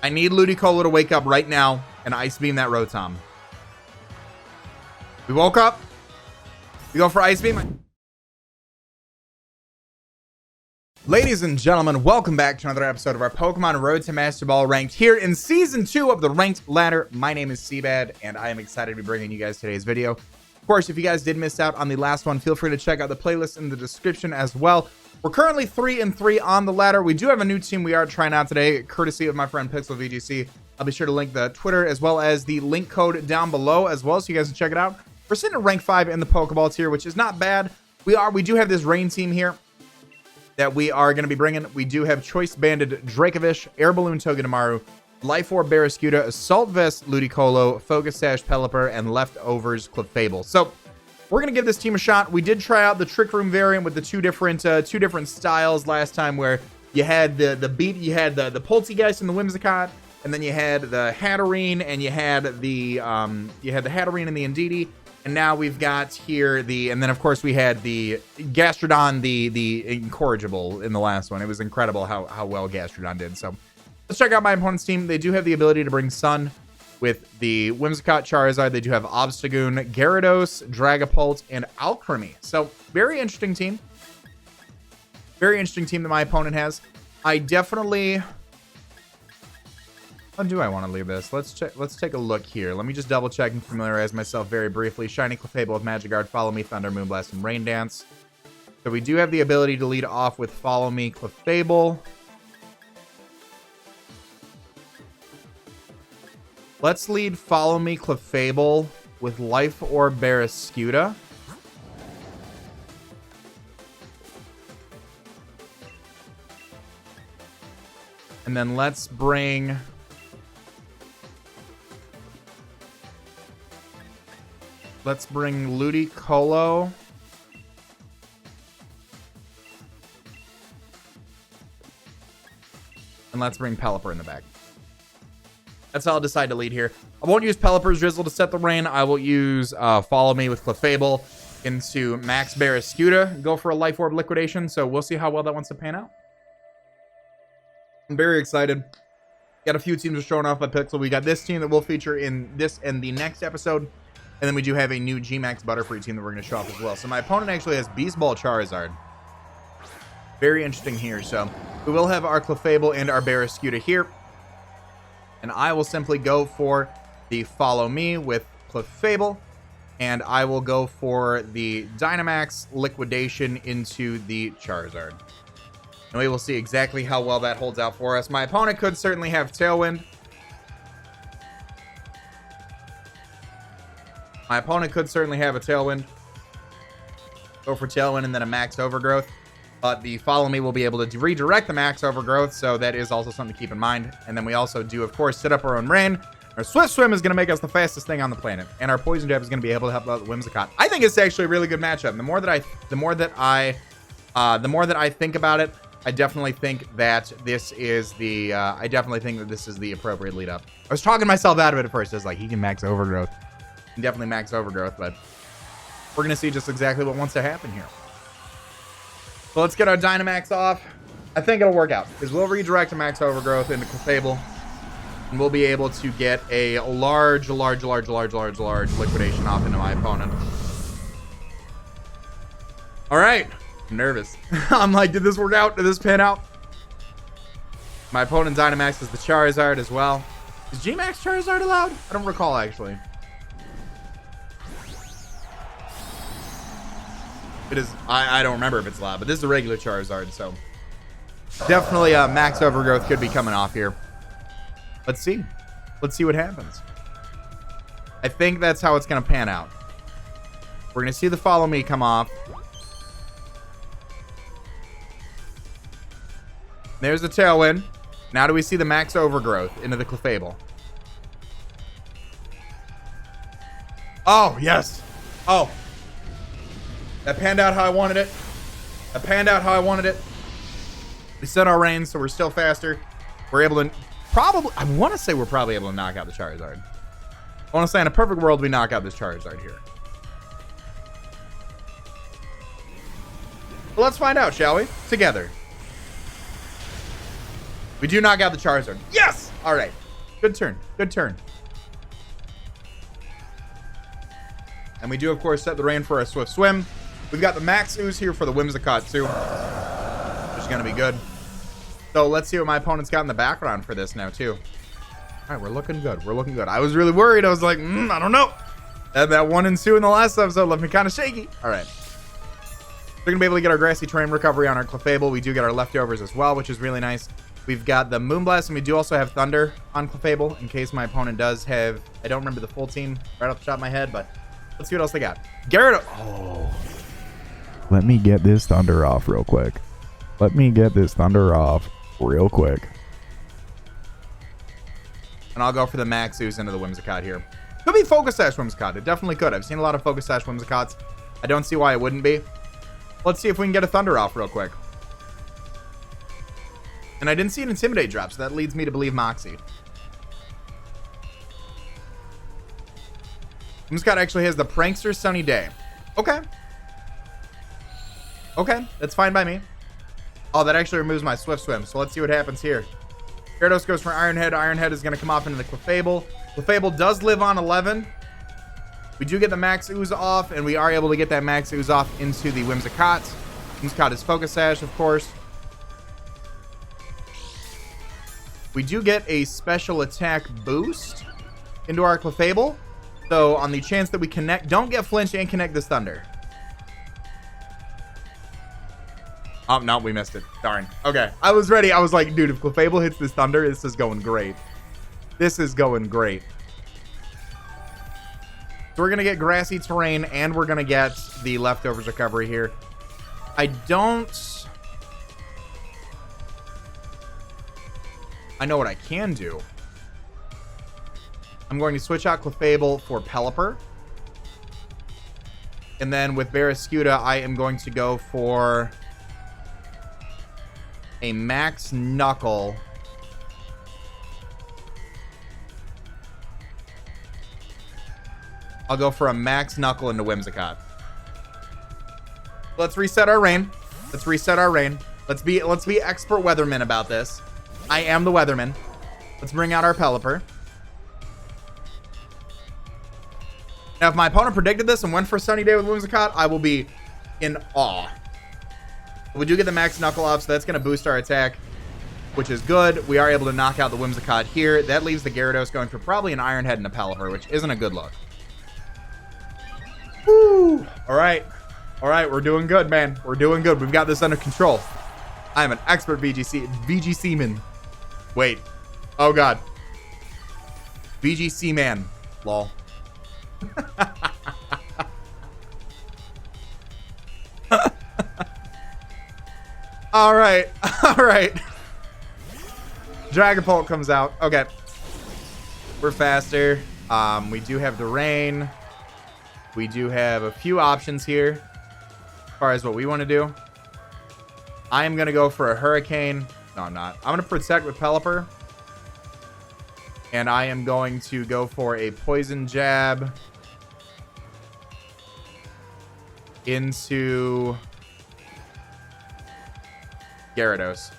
I need Ludicolo to wake up right now and Ice Beam that Rotom. We woke up. We go for Ice Beam. Ladies and gentlemen, welcome back to another episode of our Pokemon Road to Master Ball Ranked here in Season 2 of the Ranked Ladder. My name is CBAD, and I am excited to be bringing you guys today's video. Of course, if you guys did miss out on the last one, feel free to check out the playlist in the description as well. We're currently 3-3 on the ladder. We do have a new team we are trying out today, courtesy of my friend Pixel VGC. I'll be sure to link the Twitter as well as the link code down below as well, so you guys can check it out. We're sitting at rank 5 in the Pokeball tier, which is not bad. We do have this rain team here that we are going to be bringing. We do have Choice Banded Dracovish, Air Balloon Togedemaru, Life Orb Barraskewda, Assault Vest Ludicolo, Focus Sash Pelipper, and Leftovers Clefable. So we're going to give this team a shot. We did try out the Trick Room variant with the two different styles last time, where you had the Poltegeist and the Whimsicott, and then you had the Hatterene, and you had the Hatterene and the Indeedee. And now we've got here and then of course we had the Gastrodon, the Incorrigible in the last one. It was incredible how well Gastrodon did. So let's check out my opponent's team. They do have the ability to bring Sun with the Whimsicott, Charizard. They do have Obstagoon, Gyarados, Dragapult, and Alcremie. So very interesting team. Very interesting team that my opponent has. I definitely... How do I want to leave this? Let's take a look here. Let me just double check and familiarize myself very briefly. Shiny Clefable with Magic Guard, Follow Me, Thunder, Moonblast, and Rain Dance. So we do have the ability to lead off with Follow Me, Clefable. Let's lead Follow Me, Clefable with Life Orb Barraskewda. And then let's bring... Ludicolo. And let's bring Pelipper in the back. That's how I'll decide to lead here. I won't use Pelipper's Drizzle to set the rain. I will use Follow Me with Clefable into Max Barraskewda. Go for a Life Orb Liquidation. So we'll see how well that wants to pan out. I'm very excited. Got a few teams showing off by Pixel. We got this team that we'll feature in this and the next episode. And then we do have a new G-Max Butterfree team that we're going to show off as well. So my opponent actually has Beast Ball Charizard. Very interesting here. So we will have our Clefable and our Barraskewda here. And I will simply go for the Follow Me with Clefable. And I will go for the Dynamax Liquidation into the Charizard. And we will see exactly how well that holds out for us. My opponent could certainly have Tailwind. My opponent could certainly have a Tailwind. Go for Tailwind and then a Max Overgrowth. But the Follow Me will be able to redirect the Max Overgrowth, so that is also something to keep in mind. And then we also do, of course, set up our own Rain. Our Swift Swim is going to make us the fastest thing on the planet. And our Poison Jab is going to be able to help out the Whimsicott. I think it's actually a really good matchup. The more that I think about it, I definitely think that this is the appropriate lead up. I was talking myself out of it at first. I was like, he can Max Overgrowth. Definitely Max Overgrowth, but we're gonna see just exactly what wants to happen here. So let's get our Dynamax off. I think it'll work out because we'll redirect a Max Overgrowth into Clefable, and we'll be able to get a large liquidation off into my opponent. All right, I'm nervous. I'm like, did this work out? Did this pan out? My opponent Dynamax is the Charizard as well. Is G-Max Charizard allowed? I don't recall actually. It is. I don't remember if it's allowed, but this is a regular Charizard, so definitely Max Overgrowth could be coming off here. Let's see. Let's see what happens. I think that's how it's going to pan out. We're going to see the Follow Me come off. There's the Tailwind. Now do we see the Max Overgrowth into the Clefable? Oh, yes. Oh. That panned out how I wanted it. That panned out how I wanted it. We set our Rain, so we're still faster. We're able to I want to say we're probably able to knock out the Charizard. I want to say in a perfect world, we knock out this Charizard here. Well, let's find out, shall we? Together. We do knock out the Charizard. Yes! All right. Good turn. Good turn. And we do, of course, set the rain for a swift swim. We've got the max ooze here for the Whimsicott, too. Which is going to be good. So let's see what my opponent's got in the background for this now, too. All right, we're looking good. We're looking good. I was really worried. I was like, I don't know. That 1 and 2 in the last episode left me kind of shaky. All right. We're going to be able to get our Grassy Terrain recovery on our Clefable. We do get our leftovers as well, which is really nice. We've got the Moonblast, and we do also have Thunder on Clefable in case my opponent does have... I don't remember the full team right off the top of my head, but let's see what else they got. Gyarados. Oh. Let me get this Thunder off real quick. Let me get this Thunder off real quick. And I'll go for the Max Ooze into the Whimsicott here. Could be Focus Sash Whimsicott. It definitely could. I've seen a lot of Focus Sash Whimsicotts. I don't see why it wouldn't be. Let's see if we can get a Thunder off real quick. And I didn't see an Intimidate drop, so that leads me to believe Moxie. Whimsicott actually has the Prankster Sunny Day. Okay. Okay, that's fine by me. Oh, that actually removes my Swift Swim, so let's see what happens here. Gyarados goes for Iron Head. Iron Head is going to come off into the Clefable. Clefable does live on 11. We do get the Max Ooze off, and we are able to get that Max Ooze off into the Whimsicott. Whimsicott is Focus Sash, of course. We do get a special attack boost into our Clefable. So on the chance that we connect, don't get flinch and connect this Thunder. Oh, no, we missed it. Darn. Okay. I was ready. I was like, dude, if Clefable hits this Thunder, this is going great. This is going great. So we're going to get Grassy Terrain, and we're going to get the Leftovers recovery here. I know what I can do. I'm going to switch out Clefable for Pelipper. And then with Barraskewda, I am going to go for a Max Knuckle. I'll go for a Max Knuckle into Whimsicott. Let's reset our rain. Let's reset our rain. Let's be expert weatherman about this. I am the weatherman. Let's bring out our Pelipper. Now, if my opponent predicted this and went for a Sunny Day with Whimsicott, I will be in awe. We do get the Max Knuckle off, so that's going to boost our attack, which is good. We are able to knock out the Whimsicott here. That leaves the Gyarados going for probably an Iron Head and a Pelipper, which isn't a good look. Woo! All right. All right, we're doing good, man. We're doing good. We've got this under control. I am an expert VGC man. Wait. Oh, God. VGC man. Lol. All right. All right. Dragapult comes out. Okay. We're faster. We do have the rain. We do have a few options here as far as what we want to do. I am going to go for a Hurricane. No, I'm not. I'm going to protect with Pelipper. And I am going to go for a Poison Jab into Gyarados.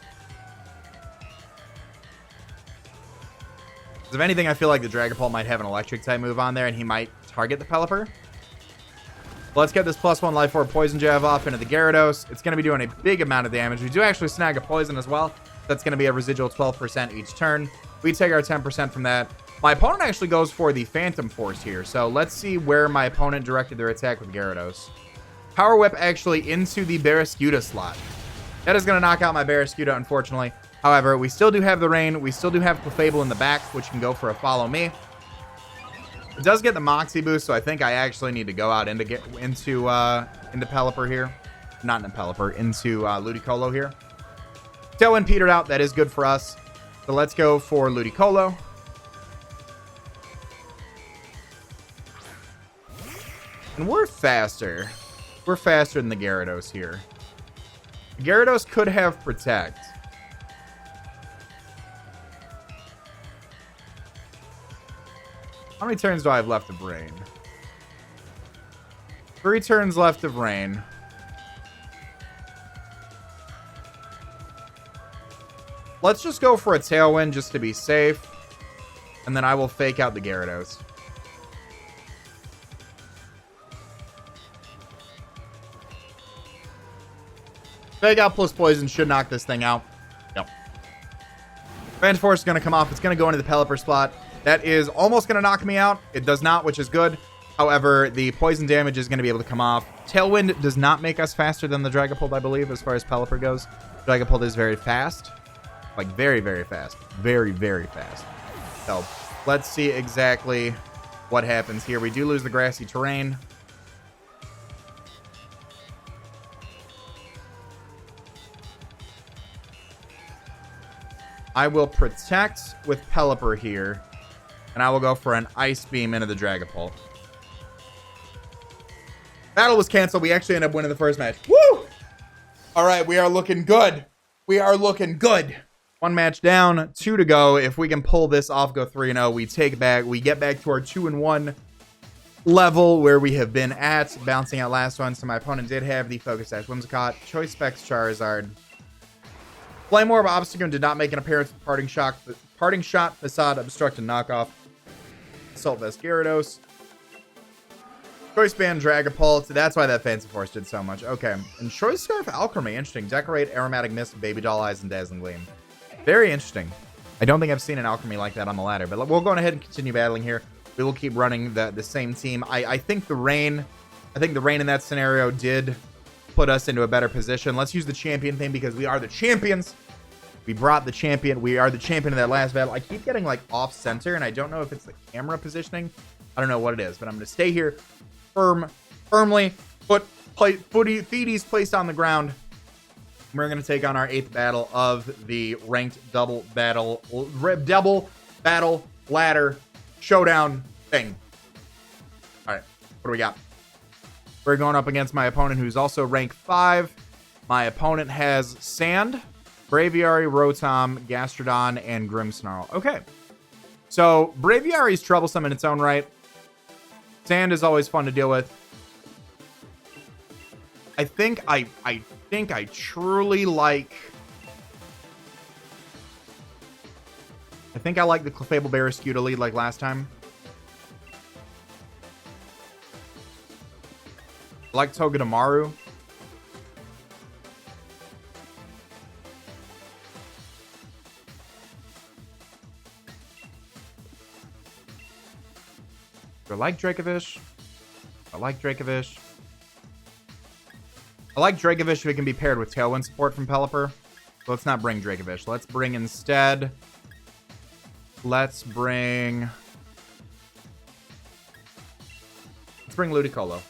If anything, I feel like the Dragapult might have an electric type move on there, and he might target the Pelipper. Let's get this +1 Life Orb Poison Jab off into the Gyarados. It's going to be doing a big amount of damage. We do actually snag a poison as well. That's going to be a residual 12% each turn. We take our 10% from that. My opponent actually goes for the Phantom Force here. So let's see where my opponent directed their attack with Gyarados. Power Whip actually into the Barraskewda slot. That is going to knock out my Barraskewda, unfortunately. However, we still do have the rain. We still do have Clefable in the back, which can go for a Follow Me. It does get the Moxie boost, so I think I actually need to go out into Pelipper here. Not into Pelipper, into Ludicolo here. Tailwind petered out. That is good for us. So let's go for Ludicolo. And we're faster. We're faster than the Gyarados here. The Gyarados could have Protect. How many turns do I have left of rain? 3 turns left of rain. Let's just go for a Tailwind just to be safe. And then I will fake out the Gyarados. Fake out plus poison should knock this thing out. Yep. Phantom Force is going to come off. It's going to go into the Pelipper spot. That is almost going to knock me out. It does not, which is good. However, the poison damage is going to be able to come off. Tailwind does not make us faster than the Dragapult, I believe, as far as Pelipper goes. Dragapult is very fast. Like, very, very fast. Very, very fast. So, let's see exactly what happens here. We do lose the grassy terrain. I will protect with Pelipper here. And I will go for an Ice Beam into the Dragapult. Battle was canceled. We actually ended up winning the first match. Woo! All right, we are looking good. We are looking good. One match down, 2 to go. If we can pull this off, go 3-0, we take back. We get back to our 2-1 level where we have been at. Bouncing out last one. So my opponent did have the Focus Sash Whimsicott, Choice Specs Charizard. Flame Orb Obstacle did not make an appearance with Parting Shot, Facade, Obstruct, and Knockoff. Assault Vest Gyarados. Choice Band Dragapult. That's why that Phantom Force did so much. Okay. And Choice Scarf Alchemy. Interesting. Decorate, Aromatic Mist, Baby Doll Eyes, and Dazzling Gleam. Very interesting. I don't think I've seen an Alchemy like that on the ladder. But we'll go ahead and continue battling here. We will keep running the same team. I think the rain in that scenario did put us into a better position. Let's use the champion thing because we are the champions. We brought the champion. We are the champion of that last battle. I keep getting like off center, and I don't know if it's the camera positioning. I don't know what it is, but I'm going to stay here firmly. Feeties placed on the ground. We're going to take on our 8th battle of the ranked double battle ladder showdown thing. All right, what do we got? We're going up against my opponent, who's also rank 5. My opponent has Sand, Braviary, Rotom, Gastrodon, and Grimmsnarl. Okay. So, Braviary is troublesome in its own right. Sand is always fun to deal with. I think I truly like... I think I like the Clefable Barrascu to lead like last time. I like Togedemaru. I like Dracovish. I like Dracovish. I like Dracovish if it can be paired with Tailwind support from Pelipper. So let's not bring Dracovish. Let's bring instead... Let's bring Ludicolo.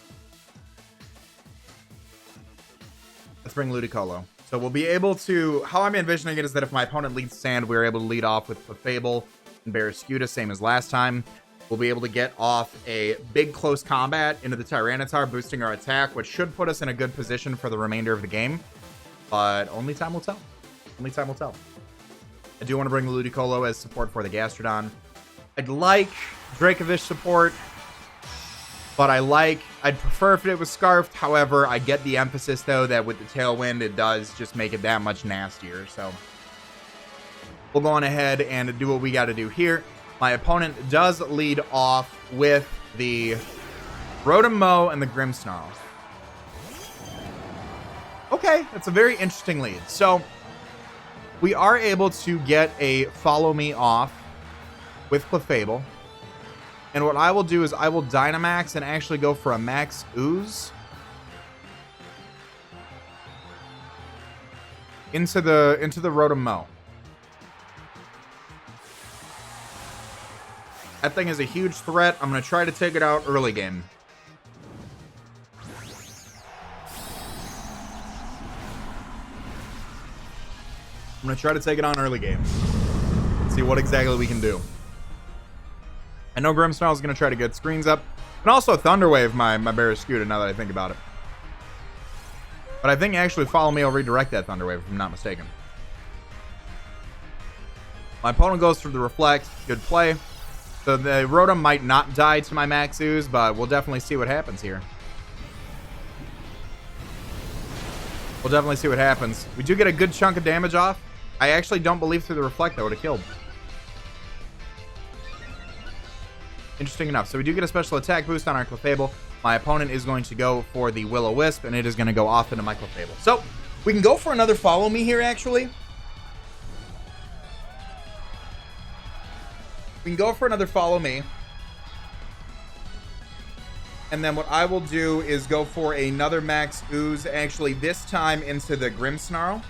So we'll be able to... How I'm envisioning it is that if my opponent leads Sand, we're able to lead off with Clefable and Barrascuda, same as last time. We'll be able to get off a big close combat into the Tyranitar, boosting our attack, which should put us in a good position for the remainder of the game. But only time will tell. Only time will tell. I do want to bring the Ludicolo as support for the Gastrodon. I'd like Dracovish support, but I'd prefer if it was Scarfed. However, I get the emphasis, though, that with the Tailwind, it does just make it that much nastier. So we'll go on ahead and do what we got to do here. My opponent does lead off with the Rotom and the Grimmsnarl. Okay, that's a very interesting lead. So we are able to get a Follow Me off with Clefable. And what I will do is I will Dynamax and actually go for a Max Ooze into the Rotom. That thing is a huge threat. I'm going to try to take it out early game. I'm going to try to take it on early game. See what exactly we can do. I know Grimmsnarl is going to try to get screens up. And also Thunder Wave my Barrascuda, now that I think about it. But I think actually Follow Me will redirect that Thunder Wave, if I'm not mistaken. My opponent goes for the Reflect. Good play. So the Rotom might not die to my Max Ooze, but we'll definitely see what happens here. We'll definitely see what happens. We do get a good chunk of damage off. I actually don't believe through the Reflect that would have killed. Interesting enough. So we do get a special attack boost on our Clefable. My opponent is going to go for the Will-O-Wisp, and it is going to go off into my Clefable. So we can go for another Follow Me here, actually. We can go for another Follow Me. And then what I will do is go for another Max Ooze, actually this time into the Grimmsnarl.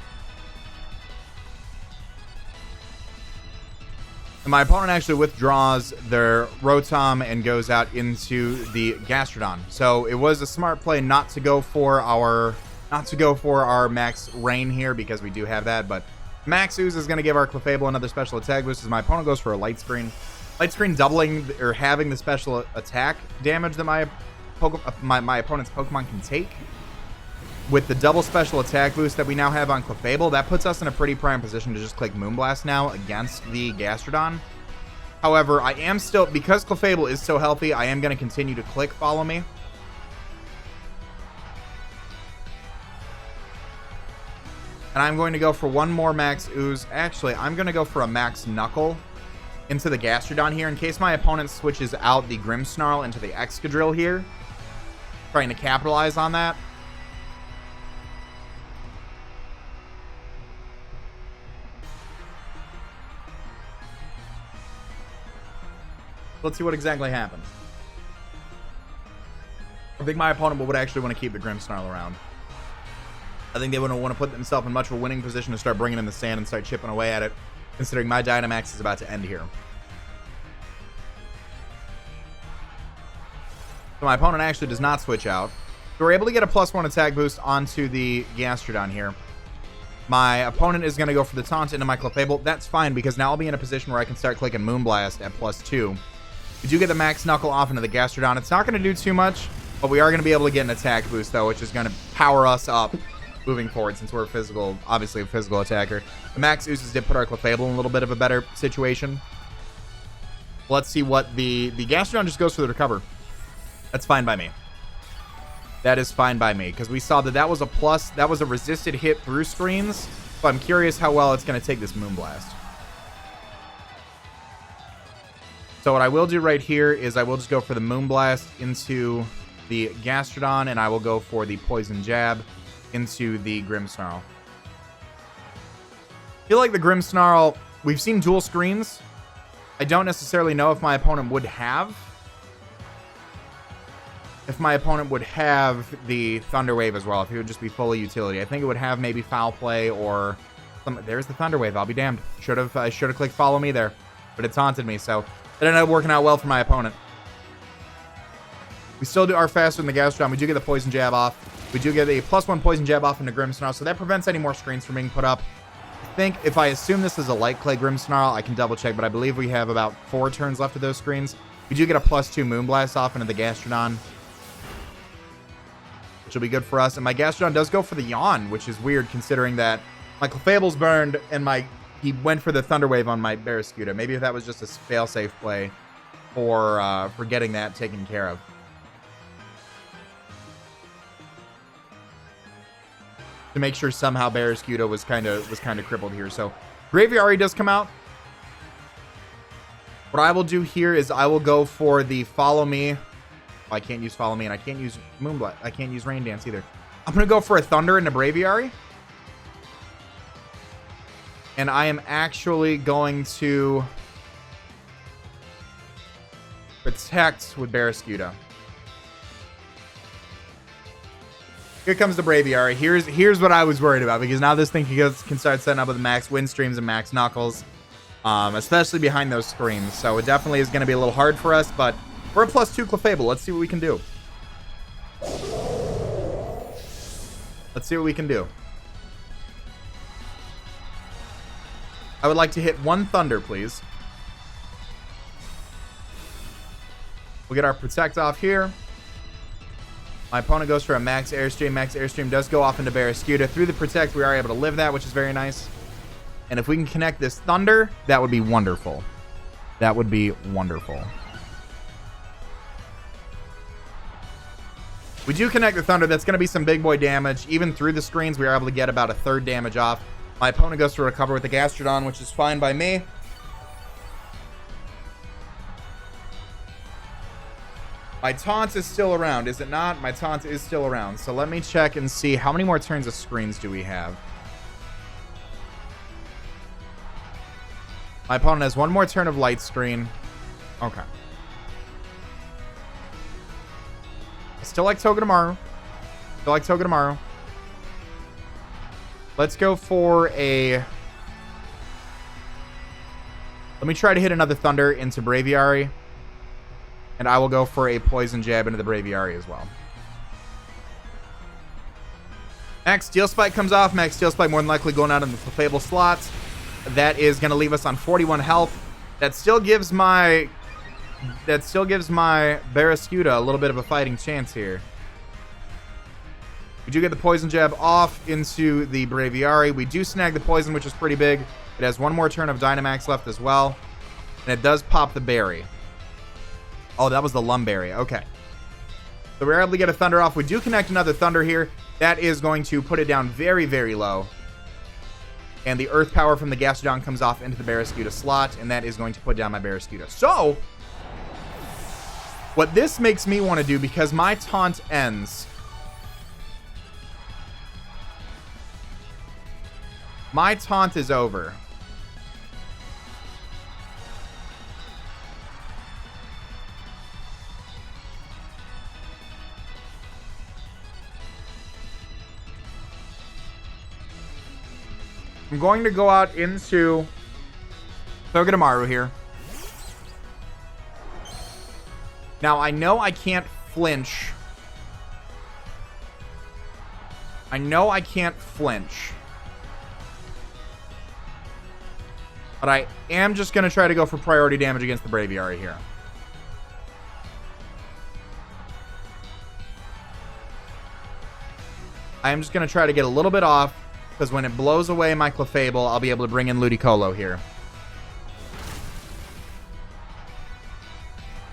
And my opponent actually withdraws their Rotom and goes out into the Gastrodon. So it was a smart play not to go for our Max Rain here, because we do have that. But Max Ooze is going to give our Clefable another special attack boost as my opponent goes for a Light Screen. Light Screen doubling or having the special attack damage that my opponent's Pokemon can take. With the double special attack boost that we now have on Clefable, that puts us in a pretty prime position to just click Moonblast now against the Gastrodon. However, I am still, because Clefable is so healthy, I am going to continue to click Follow Me. And I'm going to go for one more Max Ooze. Actually, I'm going to go for a Max Knuckle into the Gastrodon here, in case my opponent switches out the Grimmsnarl into the Excadrill here. Trying to capitalize on that. Let's see what exactly happens. I think my opponent would actually want to keep the Grimmsnarl around. I think they wouldn't want to put themselves in much of a winning position to start bringing in the sand and start chipping away at it, considering my Dynamax is about to end here. So my opponent actually does not switch out. So we're able to get a +1 attack boost onto the Gastrodon here. My opponent is going to go for the Taunt into my Clefable. That's fine, because now I'll be in a position where I can start clicking Moonblast at +2. We do get the Max Knuckle off into the Gastrodon. It's not going to do too much, but we are going to be able to get an attack boost, though, which is going to power us up moving forward, since we're obviously a physical attacker. The Max Oozes did put our Clefable in a little bit of a better situation. Let's see what the Gastrodon just goes for the Recover. That's fine by me. That is fine by me, because we saw that was a plus. That was a resisted hit through screens, but I'm curious how well it's going to take this Moonblast. So what I will do right here is I will just go for the Moonblast into the Gastrodon, and I will go for the Poison Jab into the Grimmsnarl. I feel like the Grimmsnarl, we've seen dual screens. I don't necessarily know if my opponent would have the Thunder Wave as well, if it would just be fully utility. I think it would have maybe Foul Play or there's the Thunder Wave. I'll be damned. I should have clicked Follow Me there, but it taunted me, so it ended up working out well for my opponent. We still are faster than the Gastrodon. We do get the Poison Jab off. We do get a +1 Poison Jab off into Grimmsnarl, so that prevents any more screens from being put up. I think if I assume this is a Light Clay Grimmsnarl, I can double check, but I believe we have about 4 turns left of those screens. We do get a +2 Moonblast off into the Gastrodon, which will be good for us. And my Gastrodon does go for the Yawn, which is weird considering that my Clefable's burned and he went for the Thunder Wave on my Barraskewda. Maybe if that was just a fail-safe play for getting that taken care of. To make sure somehow Barraskewda was kind of crippled here. So Braviary does come out. What I will do here is I will go for the Follow Me. I can't use Follow Me, and I can't use Moonblast. I can't use Rain Dance either. I'm going to go for a Thunder into Braviary. And I am actually going to protect with Barraskewda. Here comes the Braviary. Here's what I was worried about, because now this thing can start setting up with max wind streams and max knuckles, especially behind those screens. So it definitely is going to be a little hard for us, but we're a +2 Clefable. Let's see what we can do. Let's see what we can do. I would like to hit one Thunder, please. We'll get our Protect off here. My opponent goes for a Max Airstream. Max Airstream does go off into Barraskewda. Through the Protect, we are able to live that, which is very nice. And if we can connect this Thunder, that would be wonderful. That would be wonderful. We do connect the Thunder. That's going to be some big boy damage. Even through the screens, we are able to get about a third damage off. My opponent goes to recover with the Gastrodon, which is fine by me. My taunt is still around, is it not? My taunt is still around. So let me check and see how many more turns of screens do we have. My opponent has one more turn of light screen. Okay. I still like Togedemaru. Still like Togedemaru. Let's go for a... Let me try to hit another Thunder into Braviary. And I will go for a Poison Jab into the Braviary as well. Max Steel Spike comes off. Max Steel Spike more than likely going out in the Clefable slots. That is going to leave us on 41 health. That still gives my Barraskewda a little bit of a fighting chance here. We do get the Poison Jab off into the Braviary. We do snag the Poison, which is pretty big. It has one more turn of Dynamax left as well. And it does pop the Berry. Oh, that was the Lumberry. Okay. So we're able to get a Thunder off. We do connect another Thunder here. That is going to put it down very, very low. And the Earth Power from the Gastrodon comes off into the Barraskewda slot. And that is going to put down my Barraskewda. So, what this makes me want to do, because my taunt ends... My taunt is over. I'm going to go out into Togedemaru here. Now, I know I can't flinch. I know I can't flinch. But I am just going to try to go for priority damage against the Braviary here. I am just going to try to get a little bit off, because when it blows away my Clefable, I'll be able to bring in Ludicolo here.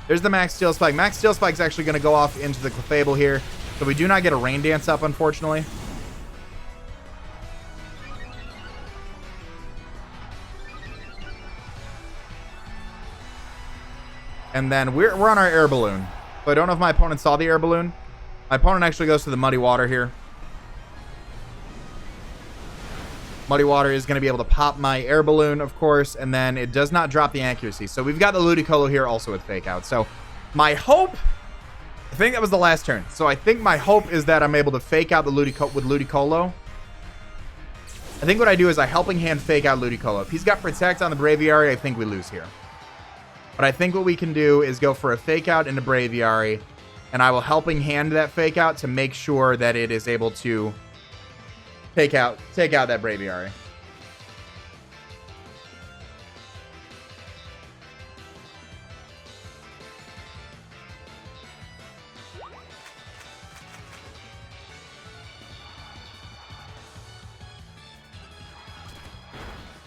There's the Max Steel Spike. Max Steel Spike is actually going to go off into the Clefable here. So we do not get a Rain Dance up, unfortunately. And then we're on our Air Balloon. So I don't know if my opponent saw the Air Balloon. My opponent actually goes to the Muddy Water here. Muddy Water is going to be able to pop my Air Balloon, of course, and then it does not drop the accuracy. So we've got the Ludicolo here also with Fake Out. So my hope, I think that was the last turn. So I think my hope is that I'm able to Fake Out the Ludicolo. I think what I do is I Helping Hand Fake Out Ludicolo. If he's got Protect on the Braviary, I think we lose here. But I think what we can do is go for a Fake Out into Braviary, and I will Helping Hand that Fake Out to make sure that it is able to take out that Braviary.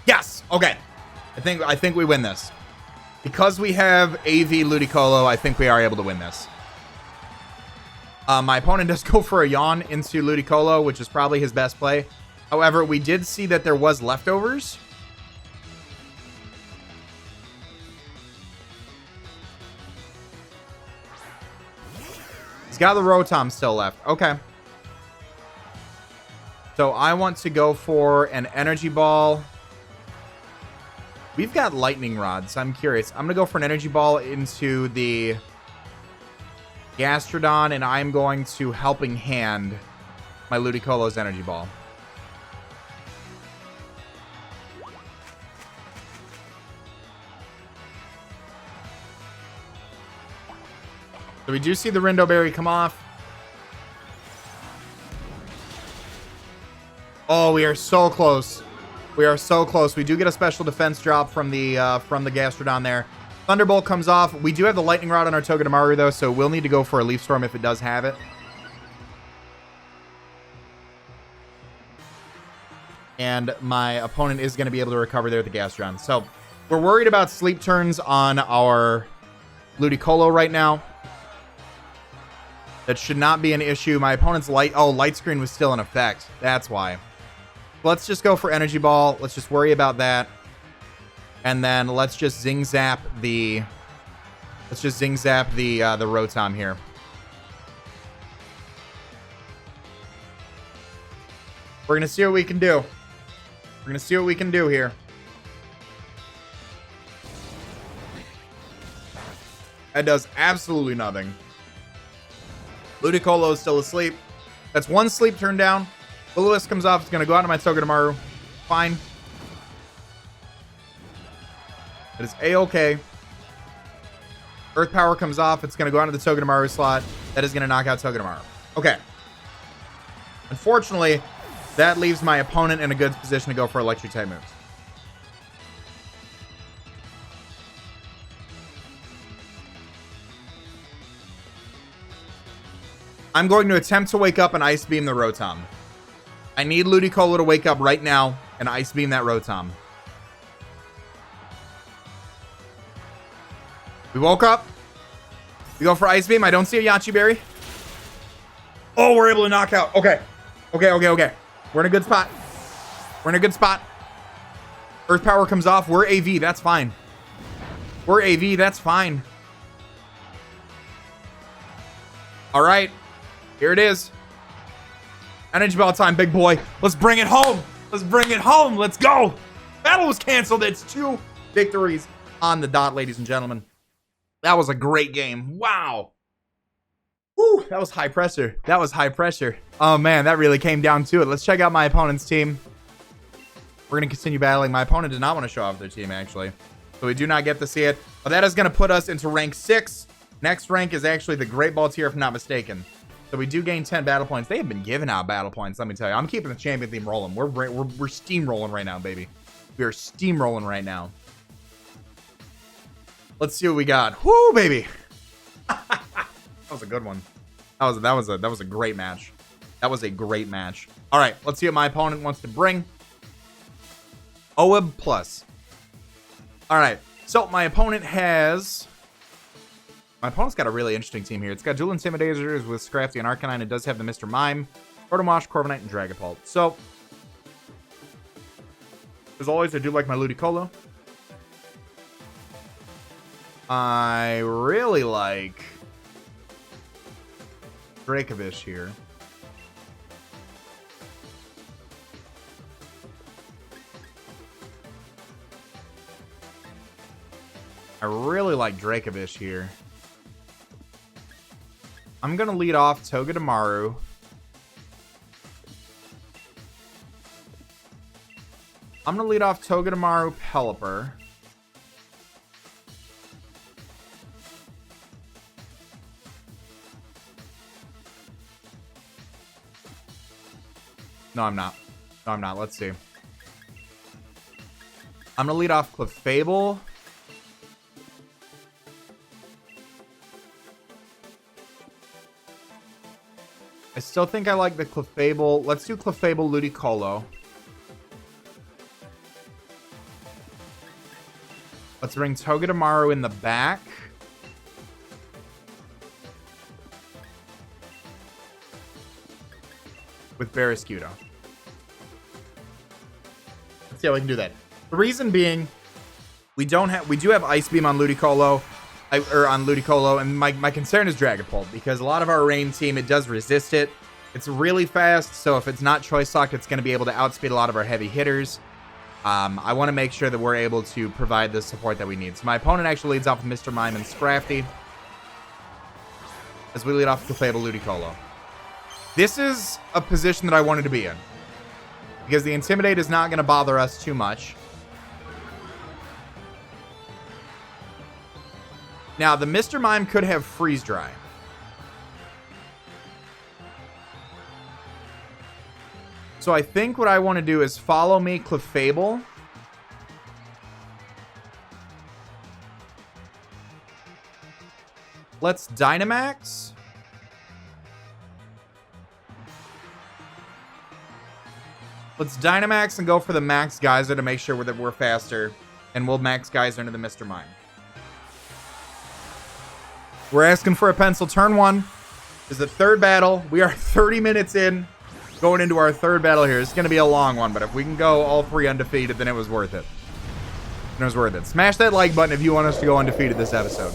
Yes. Okay. I think we win this. Because we have AV Ludicolo, I think we are able to win this. My opponent does go for a Yawn into Ludicolo, which is probably his best play. However, we did see that there was leftovers. He's got the Rotom still left. Okay. So I want to go for an Energy Ball. We've got Lightning Rod, so I'm curious. I'm going to go for an Energy Ball into the Gastrodon, and I'm going to Helping Hand my Ludicolo's Energy Ball. So we do see the Rindo Berry come off. Oh, we are so close. We are so close. We do get a special defense drop from the Gastrodon there. Thunderbolt comes off. We do have the Lightning Rod on our Togedemaru, though, so we'll need to go for a Leaf Storm if it does have it. And my opponent is going to be able to recover there with the Gastrodon. So we're worried about sleep turns on our Ludicolo right now. That should not be an issue. My opponent's light screen was still in effect. That's why. Let's just go for Energy Ball. Let's just worry about that. And then let's just Zing Zap the Let's just zing zap the Rotom here. We're gonna see what we can do. We're gonna see what we can do here. That does absolutely nothing. Ludicolo is still asleep. That's one sleep turn down. Lewis comes off. It's gonna go out to my Togedemaru. Fine. It is A-okay. Earth Power comes off. It's going to go onto the Togedemaru slot. That is going to knock out Togedemaru. Okay. Unfortunately, that leaves my opponent in a good position to go for electric type moves. I'm going to attempt to wake up and Ice Beam the Rotom. I need Ludicolo to wake up right now and Ice Beam that Rotom. We woke up. We go for Ice Beam. I don't see a Yachi Berry. Oh, we're able to knock out. Okay. Okay. We're in a good spot. We're in a good spot. Earth Power comes off. We're AV. That's fine. We're AV. That's fine. All right. Here it is. Energy Ball time, big boy. Let's bring it home. Let's bring it home. Let's go. Battle was canceled. It's 2 victories on the dot, ladies and gentlemen. That was a great game. Wow. Whew, that was high pressure. That was high pressure. Oh, man, that really came down to it. Let's check out my opponent's team. We're going to continue battling. My opponent did not want to show off their team, actually. So we do not get to see it. But that is going to put us into rank 6. Next rank is actually the Great Ball tier, if I'm not mistaken. So we do gain 10 battle points. They have been giving out battle points, let me tell you. I'm keeping the champion theme rolling. We're steamrolling right now, baby. We are steamrolling right now. Let's see what we got. Woo, baby. That was a good one. That was a great match. That was a great match. All right, let's see what my opponent wants to bring. OEB plus. All right, so my opponent's got a really interesting team here. It's got dual Intimidators with Scrafty and Arcanine. It does have the Mr. Mime, Rotomosh, Corviknight, and Dragapult. So, as always, I do like my Ludicolo. I really like Dracovish here. I really like Dracovish here. I'm going to lead off Togedemaru. I'm going to lead off Togedemaru Pelipper. No, I'm not. No, I'm not. Let's see. I'm going to lead off Clefable. I still think I like the Clefable. Let's do Clefable Ludicolo. Let's bring Togedemaru in the back. With Barrascuda. Let's see how we can do that. The reason being, we do have Ice Beam on Ludicolo. On Ludicolo, and my concern is Dragapult, because a lot of our rain team, it does resist it. It's really fast, so if it's not Choice Locked, it's going to be able to outspeed a lot of our heavy hitters. I want to make sure that we're able to provide the support that we need. So my opponent actually leads off with Mr. Mime and Scrafty, as we lead off with Clefable Ludicolo. This is a position that I wanted to be in, because the Intimidate is not going to bother us too much. Now, the Mr. Mime could have Freeze Dry. So I think what I want to do is follow me, Clefable. Let's Dynamax. Let's Dynamax and go for the Max Geyser to make sure that we're faster. And we'll Max Geyser into the Mr. Mime. We're asking for a pencil. Turn 1 is the third battle. We are 30 minutes in, going into our third battle here. It's going to be a long one, but if we can go all 3 undefeated, then it was worth it. It was worth it. Smash that like button if you want us to go undefeated this episode.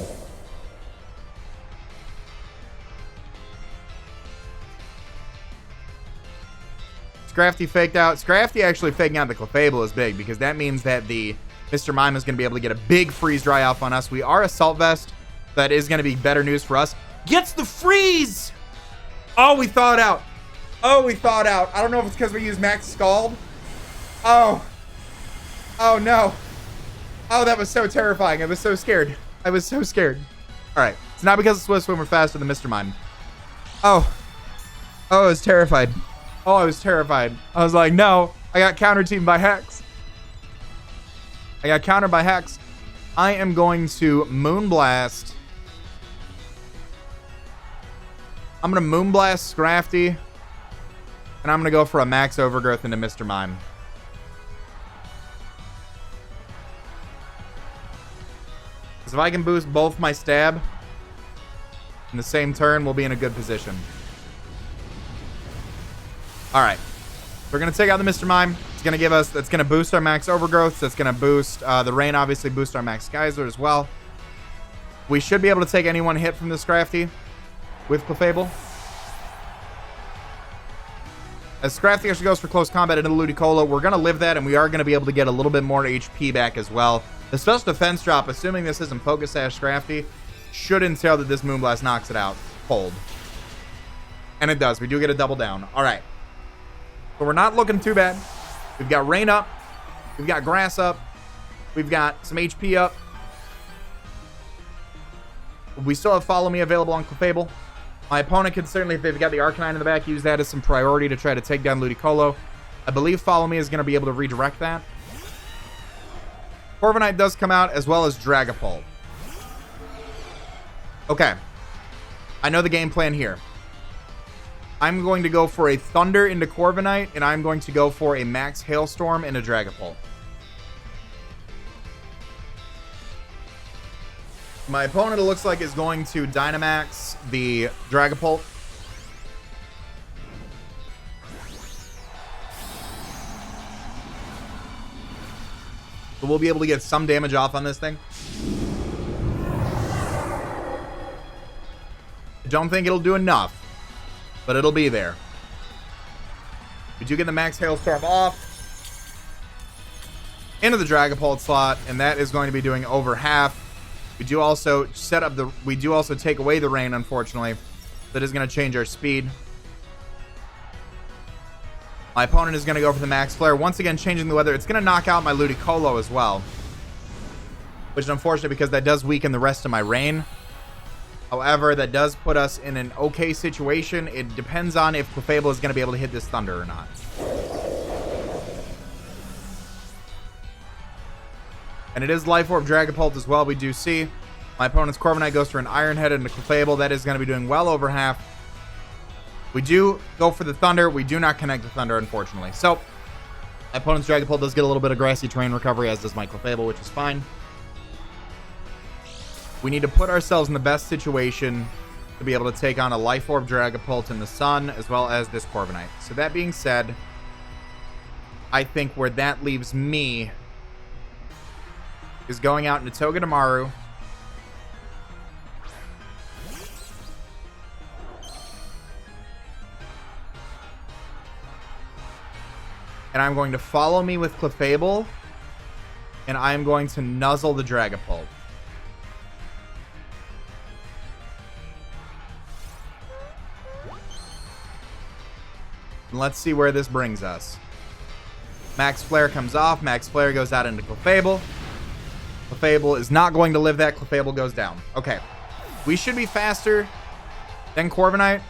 Scrafty faked out. Scrafty actually faking out the Clefable is big because that means that the Mr. Mime is going to be able to get a big freeze dry off on us. We are Assault Vest. That is going to be better news for us. Gets the freeze! Oh, we thawed out. Oh, we thawed out. I don't know if it's because we used Max Scald. Oh. Oh, no. Oh, that was so terrifying. I was so scared. I was so scared. All right. It's not because the Swift Swimmer faster than Mr. Mime. Oh. Oh, I was terrified. Oh, I was terrified. I was like, no. I got counter-teamed by Hex. I got countered by Hex. I am going to Moonblast. I'm going to Moonblast Scrafty. And I'm going to go for a Max Overgrowth into Mr. Mime. Because if I can boost both my stab in the same turn, we'll be in a good position. Alright. We're going to take out the Mr. Mime. It's going to give us, that's going to boost our Max Overgrowth. That's going to boost the Rain, obviously boost our Max Geyser as well. We should be able to take any one hit from this Scrafty with Clefable. As Scrafty actually goes for close combat into the Ludicolo, we're going to live that, and we are going to be able to get a little bit more HP back as well. The special defense drop, assuming this isn't Focus Sash Scrafty, should entail that this Moonblast knocks it out cold. And it does. We do get a double down. All right. So we're not looking too bad. We've got Rain up. We've got Grass up. We've got some HP up. We still have Follow Me available on Clefable. My opponent could certainly, if they've got the Arcanine in the back, use that as some priority to try to take down Ludicolo. I believe Follow Me is going to be able to redirect that. Corviknight does come out, as well as Dragapult. Okay. I know the game plan here. I'm going to go for a Thunder into Corviknight, and I'm going to go for a Max Hailstorm into Dragapult. My opponent, it looks like, is going to Dynamax the Dragapult. So we'll be able to get some damage off on this thing. I don't think it'll do enough, but it'll be there. We do get the Max Hailstorm off into the Dragapult slot, and that is going to be doing over half. We do also set up the, we do also take away the Rain, unfortunately. That is going to change our speed. My opponent is going to go for the Max Flare. Once again, changing the weather. It's going to knock out my Ludicolo as well, which is unfortunate because that does weaken the rest of my Rain. However, that does put us in an okay situation. It depends on if Clefable is going to be able to hit this Thunder or not. And it is Life Orb Dragapult as well, we do see. My opponent's Corviknight goes for an Iron Head into Clefable. That is going to be doing well over half. We do go for the Thunder. We do not connect the Thunder, unfortunately. So, my opponent's Dragapult does get a little bit of Grassy Terrain recovery, as does my Clefable, which is fine. We need to put ourselves in the best situation to be able to take on a Life Orb Dragapult in the Sun, as well as this Corviknight. So, that being said, I think where that leaves me is going out into Togedemaru. And I'm going to Follow Me with Clefable. And I'm going to Nuzzle the Dragapult. And let's see where this brings us. Max Flare comes off. Max Flare goes out into Clefable. Clefable is not going to live that. Clefable goes down. Okay. We should be faster than Corviknight.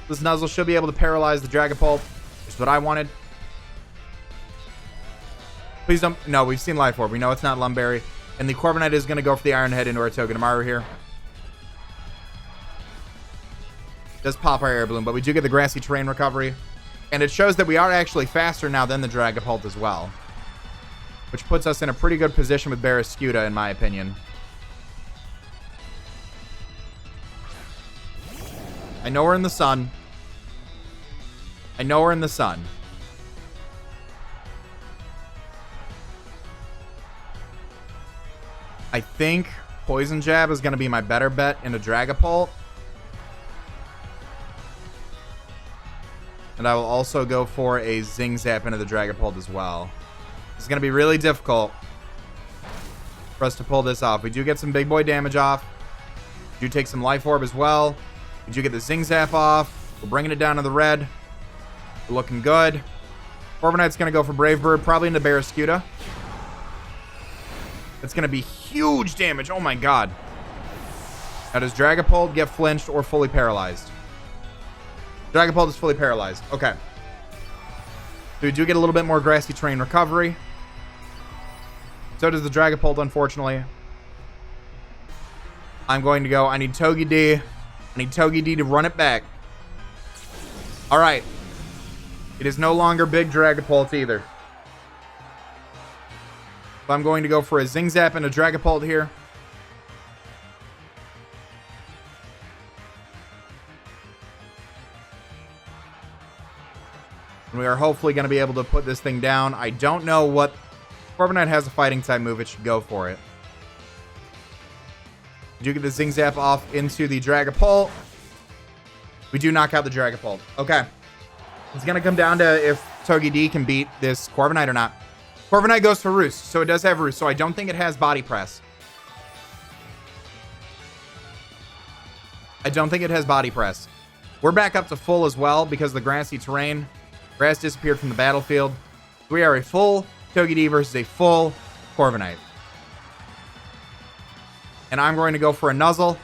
This Nuzzle should be able to paralyze the Dragapult, which is what I wanted. Please don't. No, we've seen Life Orb. We know it's not Lumberry. And the Corviknight is going to go for the Iron Head into our Togedemaru here. Does pop our Air Balloon, but we do get the Grassy Terrain recovery. And it shows that we are actually faster now than the Dragapult as well, which puts us in a pretty good position with Barrascuda, in my opinion. I know we're in the sun. I know we're in the sun. I think Poison Jab is going to be my better bet into Dragapult. And I will also go for a Zing Zap into the Dragapult as well. It's going to be really difficult for us to pull this off. We do get some big boy damage off. We do take some Life Orb as well. We do get the Zing Zap off. We're bringing it down to the red. We're looking good. Corviknight's going to go for Brave Bird, probably into Barraskewda. That's going to be huge damage. Oh my god. Now does Dragapult get flinched or fully paralyzed? Dragapult is fully paralyzed. Okay. So we do get a little bit more grassy terrain recovery. So does the Dragapult, unfortunately. I'm going to go. I need Togepi. I need Togepi to run it back. Alright. It is no longer big Dragapult either. So I'm going to go for a Zing Zap and a Dragapult here. And we are hopefully going to be able to put this thing down. I don't know what... Corviknight has a fighting type move. It should go for it. We do get the Zing Zap off into the Dragapult. We do knock out the Dragapult. Okay. It's going to come down to if Togepi can beat this Corviknight or not. Corviknight goes for Roost, so it does have Roost, so I don't think it has Body Press. I don't think it has Body Press. We're back up to full as well because of the grassy terrain. Grass disappeared from the battlefield. We are a full Togepi versus a full Corviknight. And I'm going to go for a Nuzzle.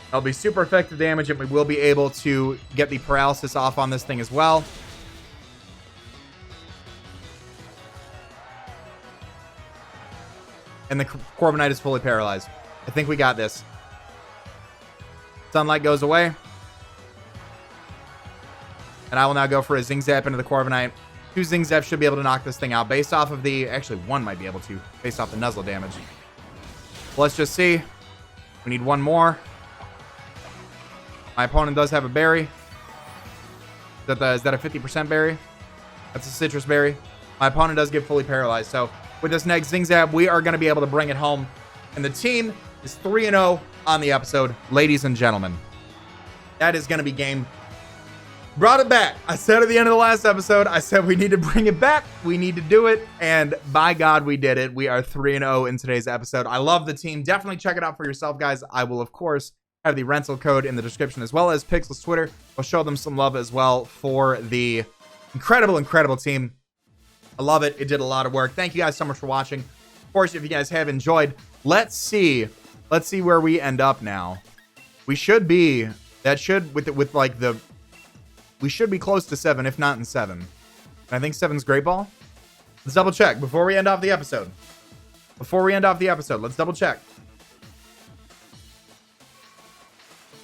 That'll be super effective damage, and we will be able to get the paralysis off on this thing as well. And the Corviknight is fully paralyzed. I think we got this. Sunlight goes away. And I will now go for a Zing Zap into the Corviknight. 2 Zing Zaps should be able to knock this thing out based off of the... Actually, 1 might be able to, based off the Nuzzle damage. Let's just see. We need 1 more. My opponent does have a berry. Is that a 50% berry? That's a citrus berry. My opponent does get fully paralyzed. So with this next Zing Zap, we are going to be able to bring it home. And the team is 3-0 on the episode, ladies and gentlemen. That is going to be game. Brought it back. I said at the end of the last episode, I said we need to bring it back. We need to do it. And by God, we did it. We are 3-0 in today's episode. I love the team. Definitely check it out for yourself, guys. I will, of course, have the rental code in the description, as well as Pixel's Twitter. I'll show them some love as well for the incredible team. I love it. It did a lot of work. Thank you guys so much for watching. Of course, if you guys have enjoyed, let's see where we end up now. We should be, we should be close to 7, if not in 7. I think 7's Great Ball. Let's double check before we end off the episode. Let's double check.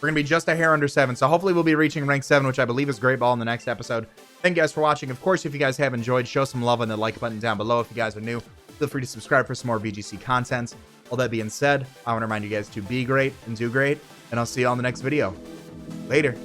We're going to be just a hair under 7. So hopefully we'll be reaching rank 7, which I believe is Great Ball in the next episode. Thank you guys for watching. Of course, if you guys have enjoyed, show some love on the like button down below. If you guys are new, feel free to subscribe for some more VGC content. All that being said, I want to remind you guys to be great and do great. And I'll see you all in the next video. Later.